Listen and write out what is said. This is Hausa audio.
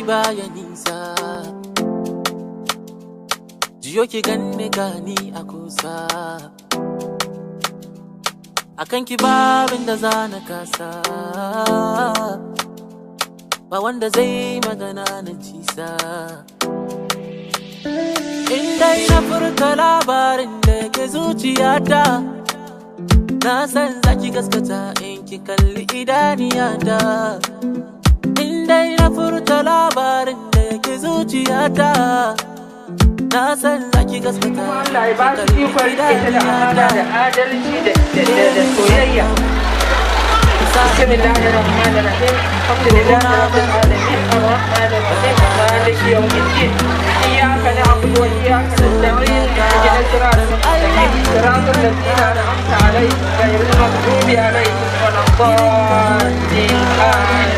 baya nisa. Jiyo ki ganni gani a kusa. Akan ki babin da zana kasa. Ba wanda zai magana na cisa. Indai na furta labarin da yake zuciyata, na san zaki gaskata in ki kalli idaniyata. Indai na furta labarin da yake zuciyata, na san zaki gaskata in ki kalli idaniyata. بسم الله الرحمن الرحيم الحمد لله رب العالمين الرحمن الرحيم مالك يوم الدين إياك نعبد وإياك نستعين اهدنا الصراط المستقيم صراط الذين أنعمت عليهم غير المغضوب عليهم ولا الضالين آمين.